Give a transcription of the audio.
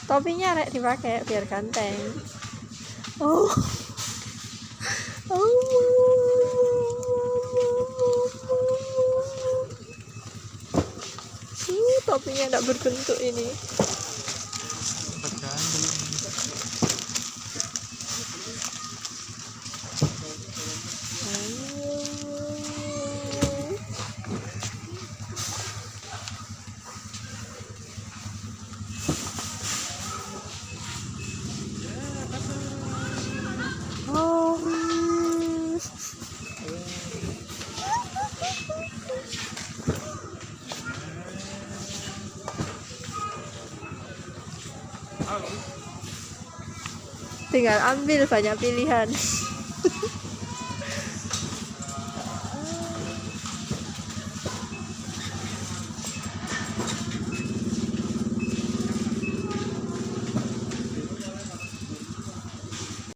Topinya rek dipakai biar ganteng. Oh. Topinya enggak berbentuk ini. Tinggal ambil banyak pilihan.